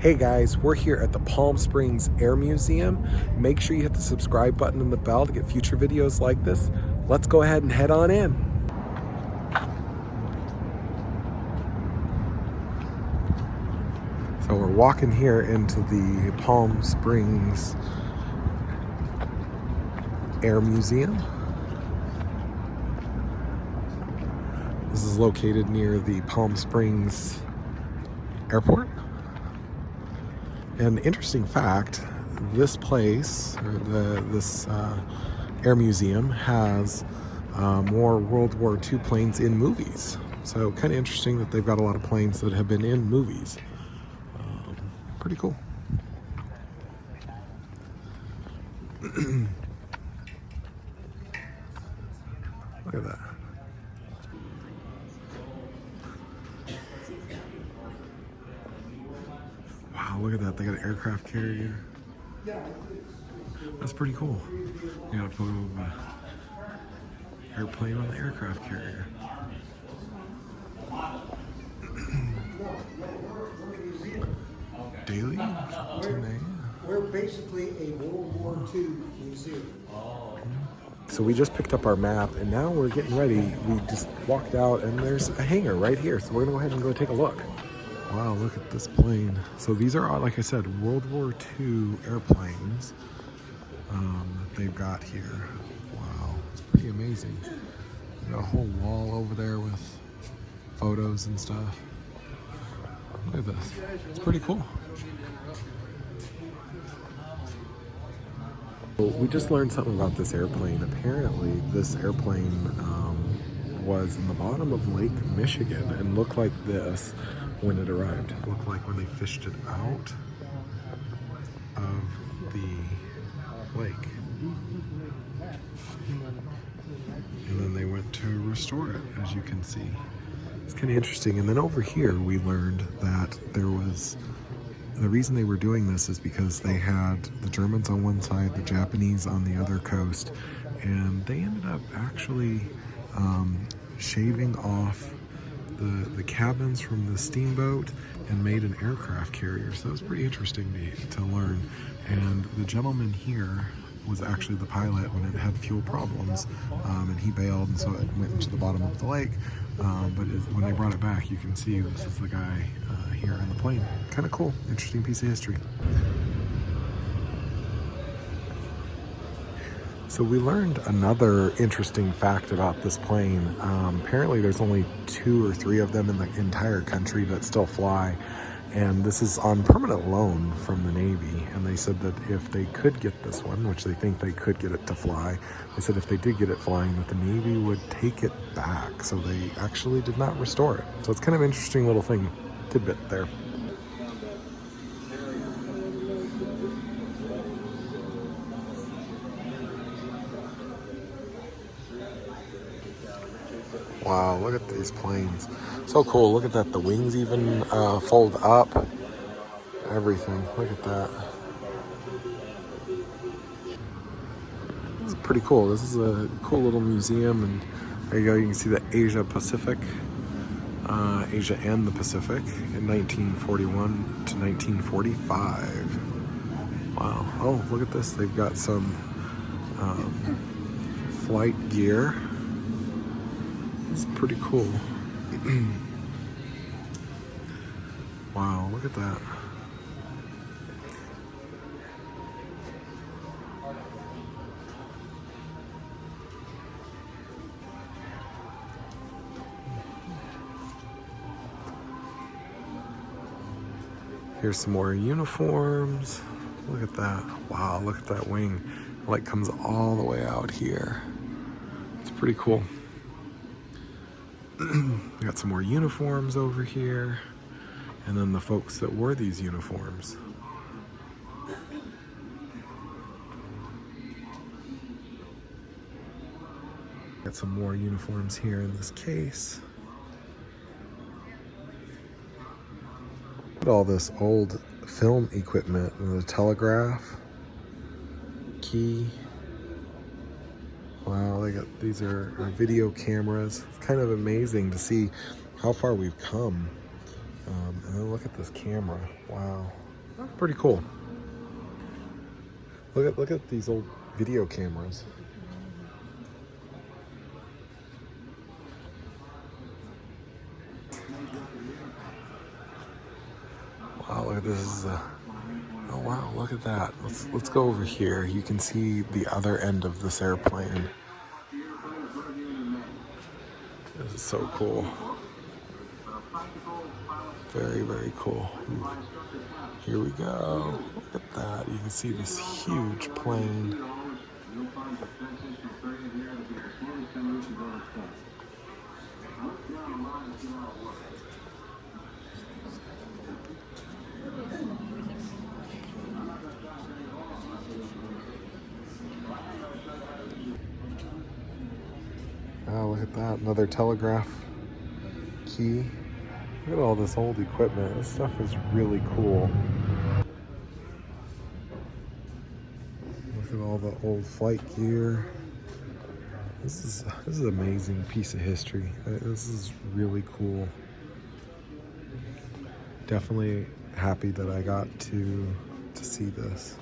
Hey guys, we're here at the Palm Springs Air Museum. Make sure you hit the subscribe button and the bell to get future videos like this. Let's go ahead and head on in. So we're walking here into the Palm Springs Air Museum. This is located near the Palm Springs Airport. An interesting fact, this place, or this air museum, has more World War II planes in movies. So kind of interesting that they've got a lot of planes that have been in movies. Pretty cool. Look at that. Wow, look at that. They got an aircraft carrier. That's pretty cool. You got a photo of an airplane on the aircraft carrier. Daily? 10 a.m. We're basically a World War II museum. So we just picked up our map and now we're getting ready. We just walked out and there's a hangar right here. So we're gonna go ahead and go take a look. Wow, look at this plane. So these are, like I said, World War II airplanes that they've got here. Wow, it's pretty amazing. They got a whole wall over there with photos and stuff. Look at this, it's pretty cool. We just learned something about this airplane. Apparently, this airplane was in the bottom of Lake Michigan and looked like this when it arrived. It looked like when they fished it out of the lake. And then they went to restore it, as you can see. It's kind of interesting. And then over here, we learned that there was the reason they were doing this is because they had the Germans on one side, the Japanese on the other coast, and they ended up actually shaving off the cabins from the steamboat and made an aircraft carrier. So that was pretty interesting to learn. And the gentleman here was actually the pilot when it had fuel problems, and he bailed, and so it went into the bottom of the lake. But when they brought it back, you can see this is the guy here in the plane. Kind of cool, interesting piece of history. So we learned another interesting fact about this plane. Apparently there's only 2 or 3 of them in the entire country that still fly. And this is on permanent loan from the Navy. And they said that if they could get this one, which they think they could get it to fly, they said if they did get it flying, that the Navy would take it back. So they actually did not restore it. So it's kind of an interesting little thing, tidbit there. Wow, look at these planes. So cool, look at that. The wings even fold up. Everything, look at that. It's pretty cool. This is a cool little museum, and there you go, you can see the Asia Pacific, Asia and the Pacific in 1941 to 1945. Wow, oh, look at this. They've got some flight gear. It's pretty cool. Wow, look at that. Here's some more uniforms. Look at that. Wow, look at that wing. The light comes all the way out here. It's pretty cool. We got some more uniforms over here, and then the folks that wore these uniforms. Got some more uniforms here in this case. Look at all this old film equipment, the telegraph, key. Wow, these are video cameras. It's kind of amazing to see how far we've come. And then look at this camera. Wow. pretty cool. Look at these old video cameras. Wow, look at this. Oh wow, look at that. Let's go over here. You can see the other end of this airplane. This is so cool. Very, very cool. Here we go. Look at that. You can see this huge plane. Oh, look at that. Another telegraph key. Look at all this old equipment. This stuff is really cool. Look at all the old flight gear. This is an amazing piece of history. This is really cool. Definitely happy that I got to see this.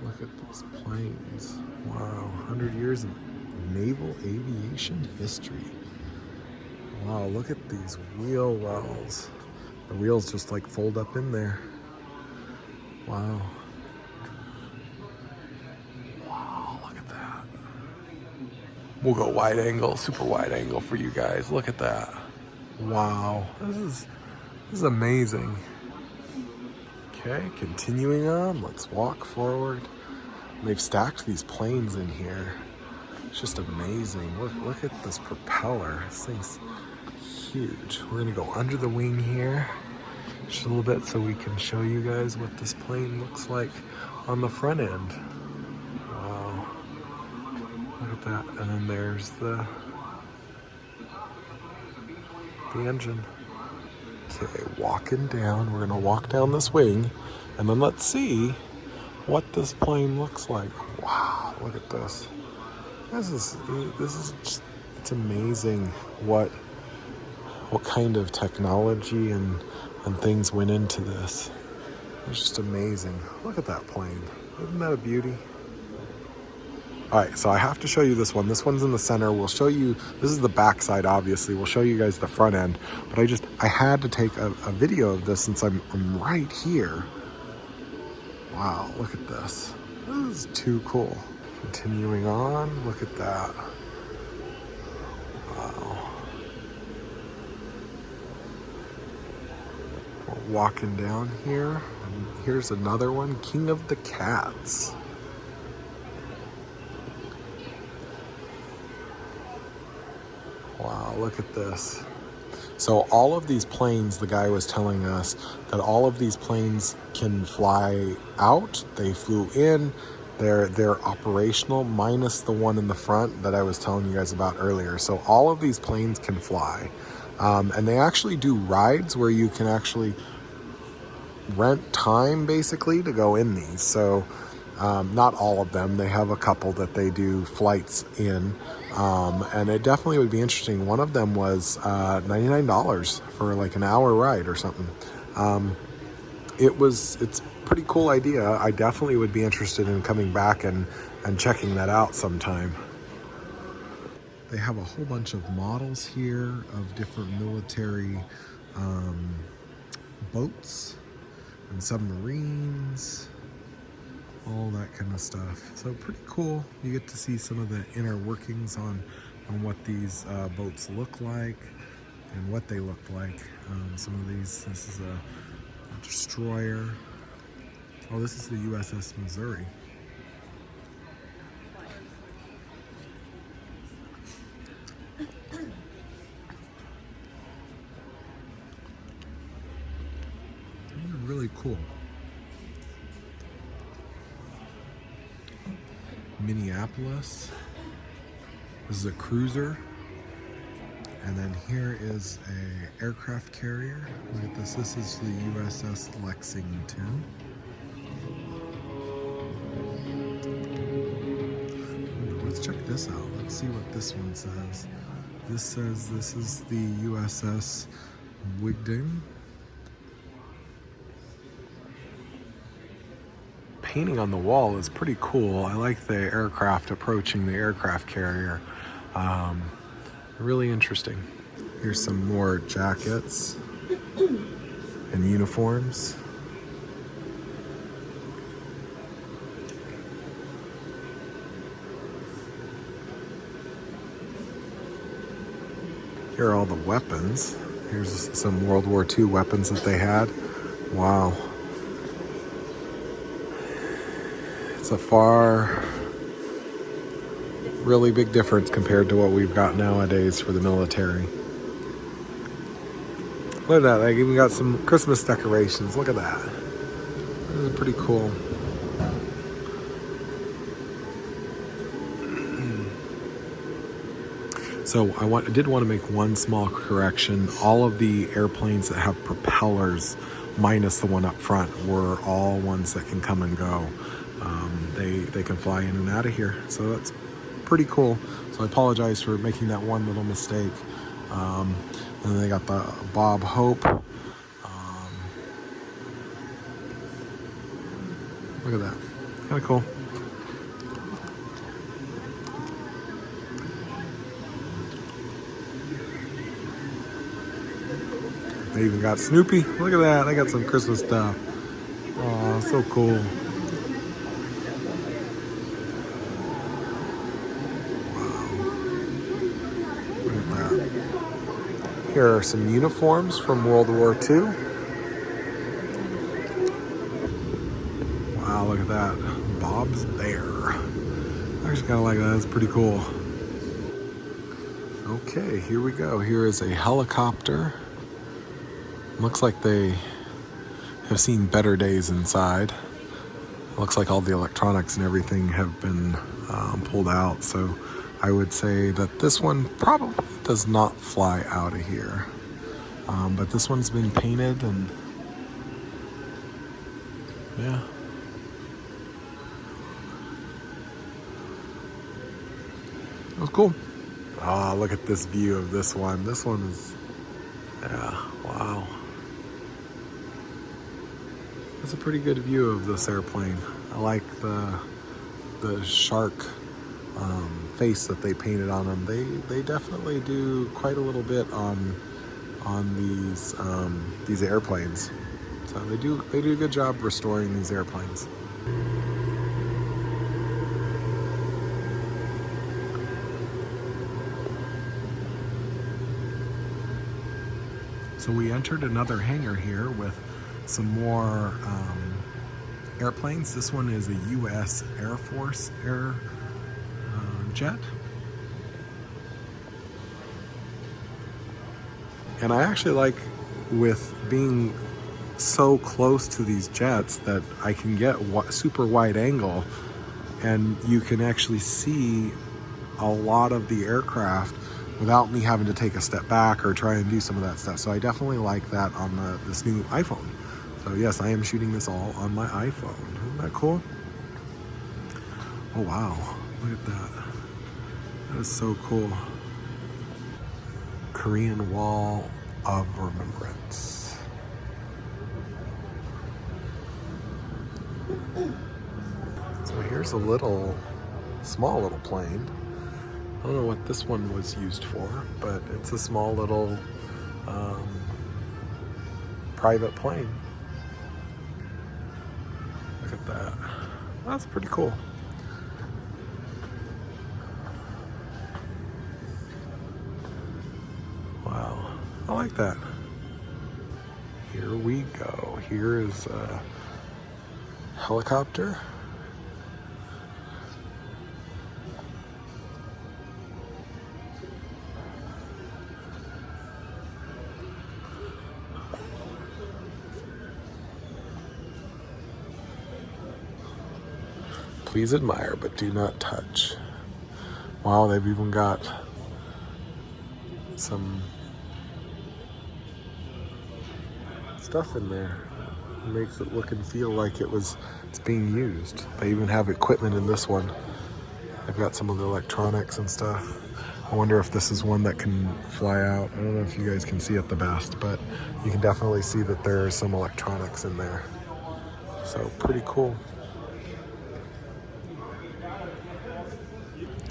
Look at these planes. Wow, 100 years of naval aviation history. Wow, look at these wheel wells. The wheels just like fold up in there. Wow. Wow, look at that. We'll go wide angle, super wide angle for you guys. Look at that. Wow, this is amazing. Okay, continuing on, let's walk forward. They've stacked these planes in here. It's just amazing. Look at this propeller. This thing's huge. We're gonna go under the wing here just a little bit so we can show you guys what this plane looks like on the front end. Wow. Look at that. And then there's the engine. Okay, walking down. We're gonna walk down this wing and then let's see what this plane looks like. Wow, look at this. This is just, it's amazing what kind of technology and things went into this. It's just amazing. Look at that plane. Isn't that a beauty? All right, so I have to show you this one. This one's in the center. We'll show you, this is the back side, obviously. We'll show you guys the front end, but I had to take a video of this since I'm right here. Wow, look at this. This is too cool. Continuing on, look at that. Wow. We're walking down here, and here's another one, King of the Cats. Wow, look at this. So all of these planes, the guy was telling us that all of these planes can fly out. They flew in. They're operational, minus the one in the front that I was telling you guys about earlier. So all of these planes can fly. And they actually do rides where you can actually rent time, basically, to go in these. So not all of them. They have a couple that they do flights in. And it definitely would be interesting. One of them was $99 for like an hour ride or something. It's a pretty cool idea. I definitely would be interested in coming back and checking that out sometime. They have a whole bunch of models here of different military boats and submarines, all that kind of stuff. So pretty cool. You get to see some of the inner workings on what these boats look like and what they look like. Some of these, this is a destroyer. Oh, this is the USS Missouri. Really cool. Minneapolis. This is a cruiser. And then here is a aircraft carrier. Look at this. This is the USS Lexington. this out. Let's see what this one says. This says this is the USS Wigdam. Painting on the wall is pretty cool. I like the aircraft approaching the aircraft carrier. Really interesting. Here's some more jackets and uniforms. Here are all the weapons. Here's some World War II weapons that they had. Wow. It's a really big difference compared to what we've got nowadays for the military. Look at that, they even got some Christmas decorations. Look at that. This is pretty cool. So I did want to make one small correction. All of the airplanes that have propellers, minus the one up front, were all ones that can come and go. They can fly in and out of here. So that's pretty cool. So I apologize for making that one little mistake. And then they got the Bob Hope. Look at that. Kind of cool. They even got Snoopy. Look at that. They got some Christmas stuff. Oh, so cool. Here are some uniforms from World War II. Wow, look at that. Bob's Bear. I actually kind of like that. That's pretty cool. Okay, here we go. Here is a helicopter. Looks like they have seen better days inside. Looks like all the electronics and everything have been pulled out. So I would say that this one probably does not fly out of here. But this one's been painted and yeah. It was cool. Oh, look at this view of this one. This one is, yeah, wow. That's a pretty good view of this airplane. I like the shark face that they painted on them. They definitely do quite a little bit on these airplanes. So they do a good job restoring these airplanes. So we entered another hangar here with some more airplanes. This one is a U.S. Air Force jet. And I actually like, with being so close to these jets, that I can get super wide angle and you can actually see a lot of the aircraft without me having to take a step back or try and do some of that stuff. So I definitely like that on this new iPhone. So yes, I am shooting this all on my iPhone. Isn't that cool? Oh wow, look at that. That is so cool. Korean Wall of Remembrance. So here's a small little plane. I don't know what this one was used for, but it's a small little private plane. Look at that. That's pretty cool. Wow, I like that. Here we go. Here is a helicopter. Please admire, but do not touch. Wow, they've even got some stuff in there. It makes it look and feel like it's being used. They even have equipment in this one. They've got some of the electronics and stuff. I wonder if this is one that can fly out. I don't know if you guys can see it the best, but you can definitely see that there's some electronics in there. So pretty cool.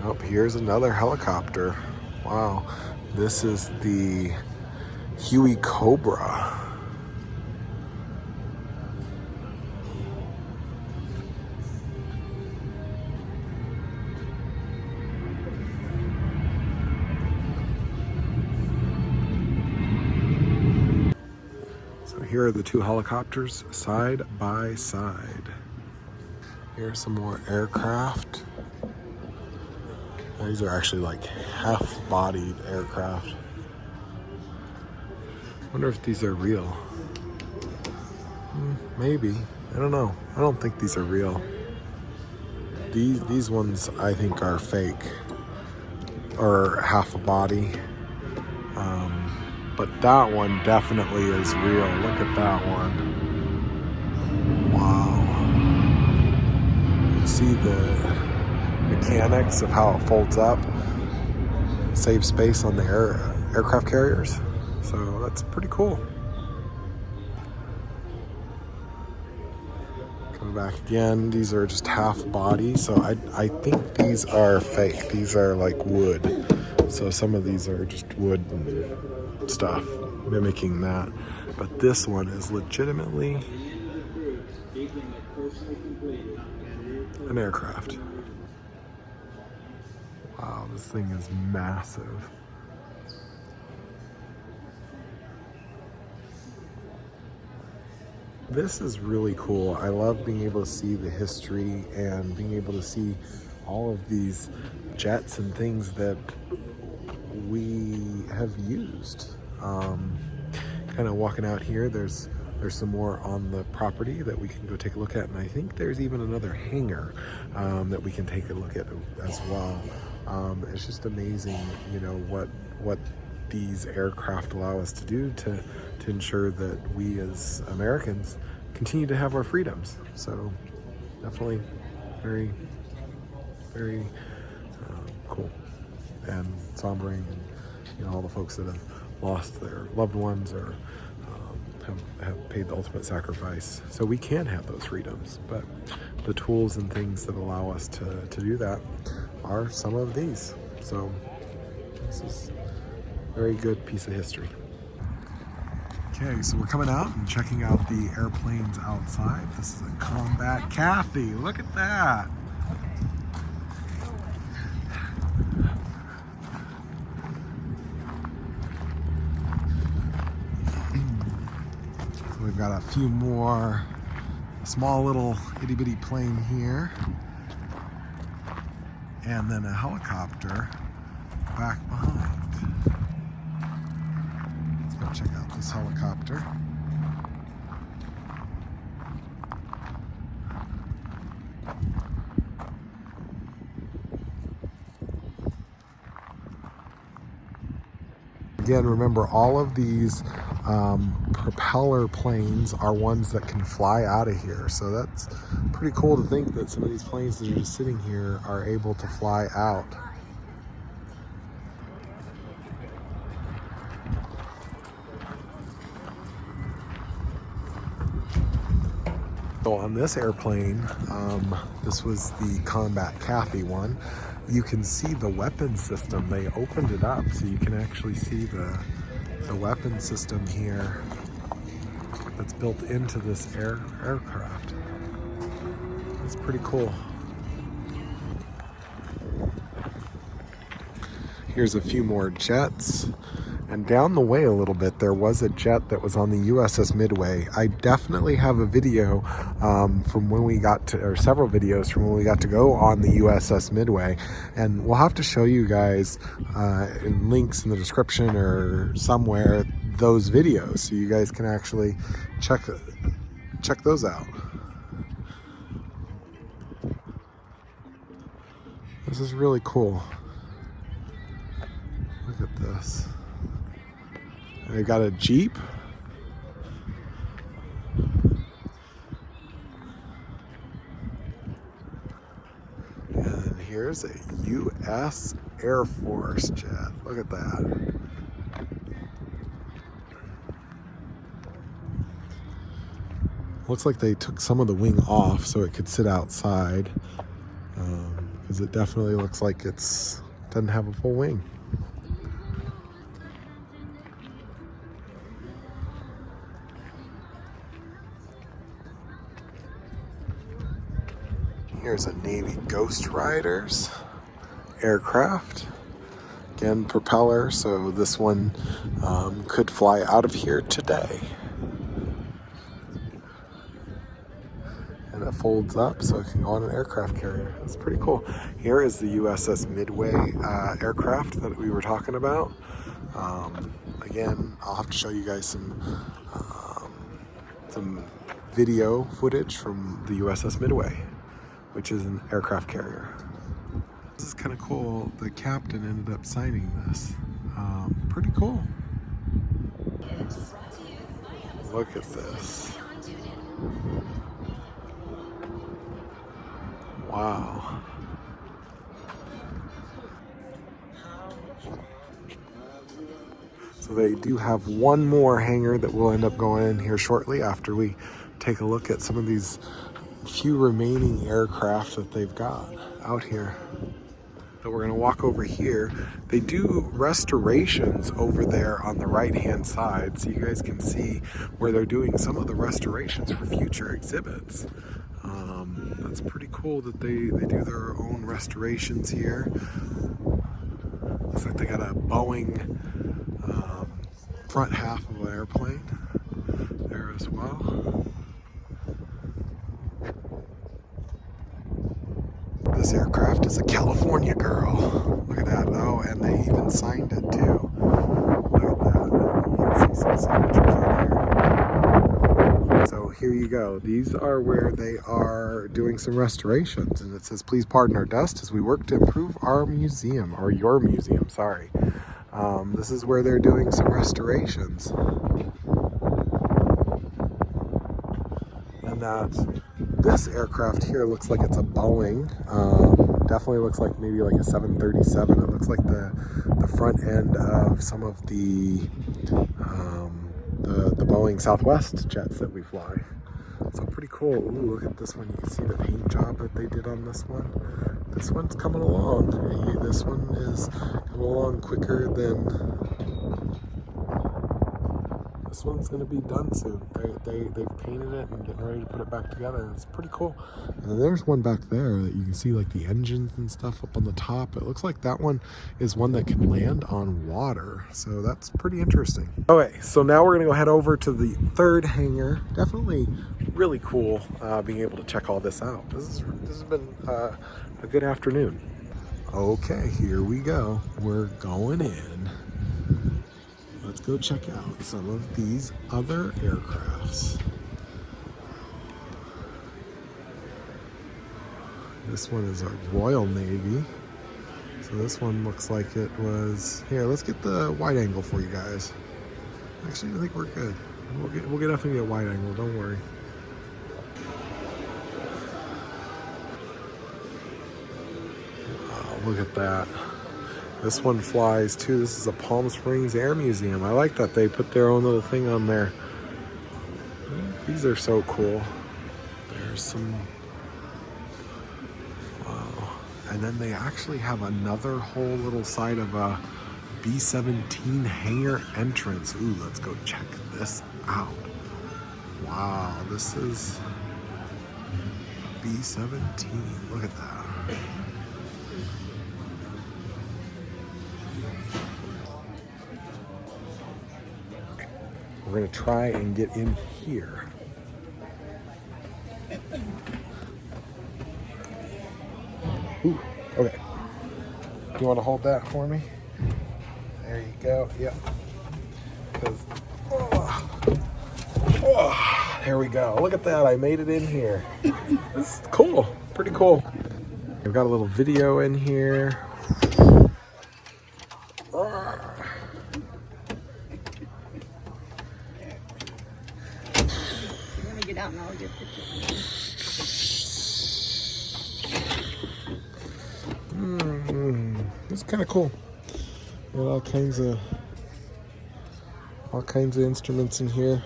Oh, here's another helicopter. Wow. This is the Huey Cobra. So here are the two helicopters side by side. Here's some more aircraft. These are actually like half-bodied aircraft. Wonder if these are real. Maybe. I don't know. I don't think these are real. These ones I think are fake or half a body. But that one definitely is real. Look at that one. Wow. You see the mechanics of how it folds up, save space on the aircraft carriers. So that's pretty cool. Coming back again, these are just half body. So I think these are fake. These are like wood. So some of these are just wood and stuff, mimicking that. But this one is legitimately an aircraft. Wow, this thing is massive. This is really cool. I love being able to see the history and being able to see all of these jets and things that we have used. Kind of walking out here, there's some more on the property that we can go take a look at, and I think there's even another hangar that we can take a look at as well. It's just amazing, you know, what these aircraft allow us to do to ensure that we as Americans continue to have our freedoms. So definitely very, very cool and sombering, and you know, all the folks that have lost their loved ones or have paid the ultimate sacrifice so we can have those freedoms. But the tools and things that allow us to do that are some of these. So this is a very good piece of history. Okay, so we're coming out and checking out the airplanes outside. This is a Combat Cathy. Look at that. So we've got a few more, small little itty bitty plane here, and then a helicopter back behind. Let's go check out this helicopter. Again, remember, all of these propeller planes are ones that can fly out of here. So that's pretty cool to think that some of these planes that are just sitting here are able to fly out. So on this airplane, this was the Combat Cathy one. You can see the weapon system. They opened it up so you can actually see the weapon system here that's built into this aircraft. It's pretty cool. Here's a few more jets. And down the way a little bit, there was a jet that was on the USS Midway. I definitely have a video from when we got to, or several videos from when we got to go on the USS Midway. And we'll have to show you guys in links in the description or somewhere those videos so you guys can actually check those out. This is really cool. Look at this. They got a Jeep. And then here's a U.S. Air Force jet. Look at that. Looks like they took some of the wing off so it could sit outside, because it definitely looks like it's doesn't have a full wing. Here's a Navy Ghost Riders aircraft. Again, propeller, so this one could fly out of here today. And it folds up so it can go on an aircraft carrier. That's pretty cool. Here is the USS Midway aircraft that we were talking about. Again, I'll have to show you guys some video footage from the USS Midway, which is an aircraft carrier. This is kind of cool. The captain ended up signing this. Pretty cool. Look at this. Wow. So they do have one more hangar that we'll end up going in here shortly after we take a look at some of these few remaining aircraft that they've got out here. So we're going to walk over here. They do restorations over there on the right hand side, so you guys can see where they're doing some of the restorations for future exhibits. That's pretty cool that they do their own restorations here. Looks like they got a Boeing front half of an airplane there as well. This aircraft is a California girl. Look at that. Oh, and they even signed it too. Look at that. You can see some signatures on there. So here you go. These are where they are doing some restorations. And it says, please pardon our dust as we work to improve our museum, or your museum, sorry. This is where they're doing some restorations. And that this aircraft here looks like it's a Boeing. Definitely looks like maybe like a 737. It looks like the front end of some of the Boeing Southwest jets that we fly. So pretty cool. Ooh, look at this one. You can see the paint job that they did on this one. This one's coming along. This one is coming along quicker than... This one's going to be done soon. They've painted it and getting ready to put it back together. It's pretty cool. And then there's one back there that you can see like the engines and stuff up on the top. It looks like that one is one that can land on water. So that's pretty interesting. Okay, so now we're going to go head over to the third hangar. Definitely really cool being able to check all this out. This has been a good afternoon. Okay, here we go. We're going in. Let's go check out some of these other aircrafts. This one is a Royal Navy. So this one looks like it was... Here, let's get the wide angle for you guys. Actually, I think we're good. We'll get definitely a wide angle, don't worry. Look at that. This one flies too. This is a Palm Springs Air Museum. I like that they put their own little thing on there. These are so cool. There's some... Wow. And then they actually have another whole little side of a B-17 hangar entrance. Ooh, let's go check this out. Wow, this is B-17. Look at that. We're going to try and get in here. Ooh, okay. Do you want to hold that for me? There you go. Yep. There we go. Look at that. I made it in here. This is cool. Pretty cool. We've got a little video in here. Out and I'll get pictures. kind of cool. Got all kinds of instruments in here.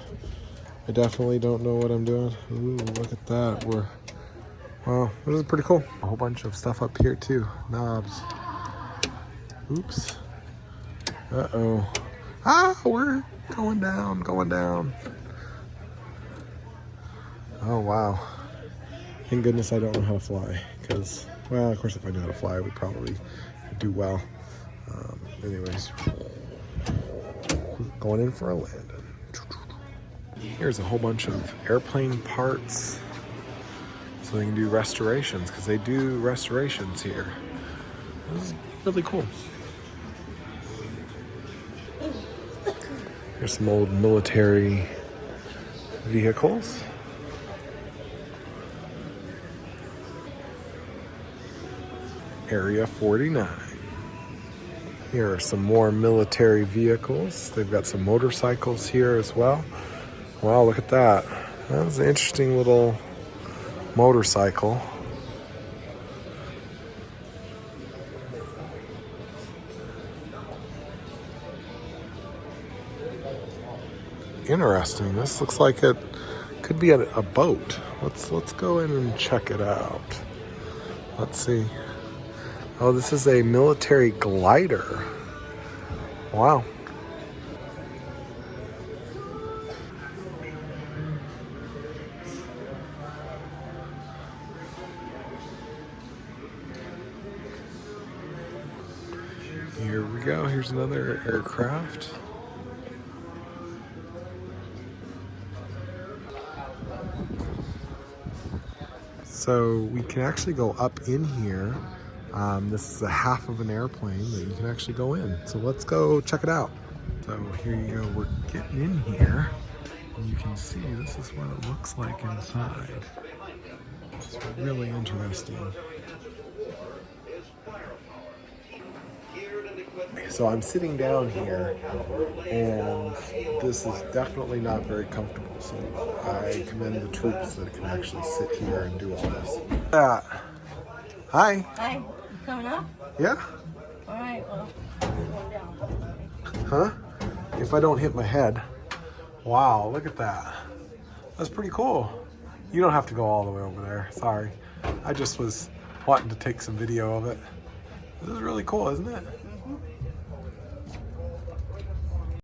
I definitely don't know what I'm doing. Ooh, look at that. Wow, this is pretty cool. A whole bunch of stuff up here too. Knobs. Oops. Uh-oh. Ah, we're going down. Oh, wow. Thank goodness I don't know how to fly. Because, well, of course, if I knew how to fly, I would probably do well. Anyways, going in for a landing. Here's a whole bunch of airplane parts. So they can do restorations, because they do restorations here. This is really cool. Here's some old military vehicles. Area 49. Here are some more military vehicles. They've got some motorcycles here as well. Wow, look at that. That was an interesting little motorcycle. Interesting. This looks like it could be a boat. Let's go in and check it out. Let's see. Oh, this is a military glider. Wow. Here we go. Here's another aircraft. So we can actually go up in here. This is a half of an airplane that you can actually go in. So let's go check it out. So here you go. We're getting in here. And you can see this is what it looks like inside. It's really interesting. So I'm sitting down here, and this is definitely not very comfortable. So I commend the troops that can actually sit here and do all this. Hi. Hi. You coming up? Yeah. All right. Well, I'm going down. Huh? If I don't hit my head. Wow, look at that. That's pretty cool. You don't have to go all the way over there. Sorry. I just was wanting to take some video of it. This is really cool, isn't it?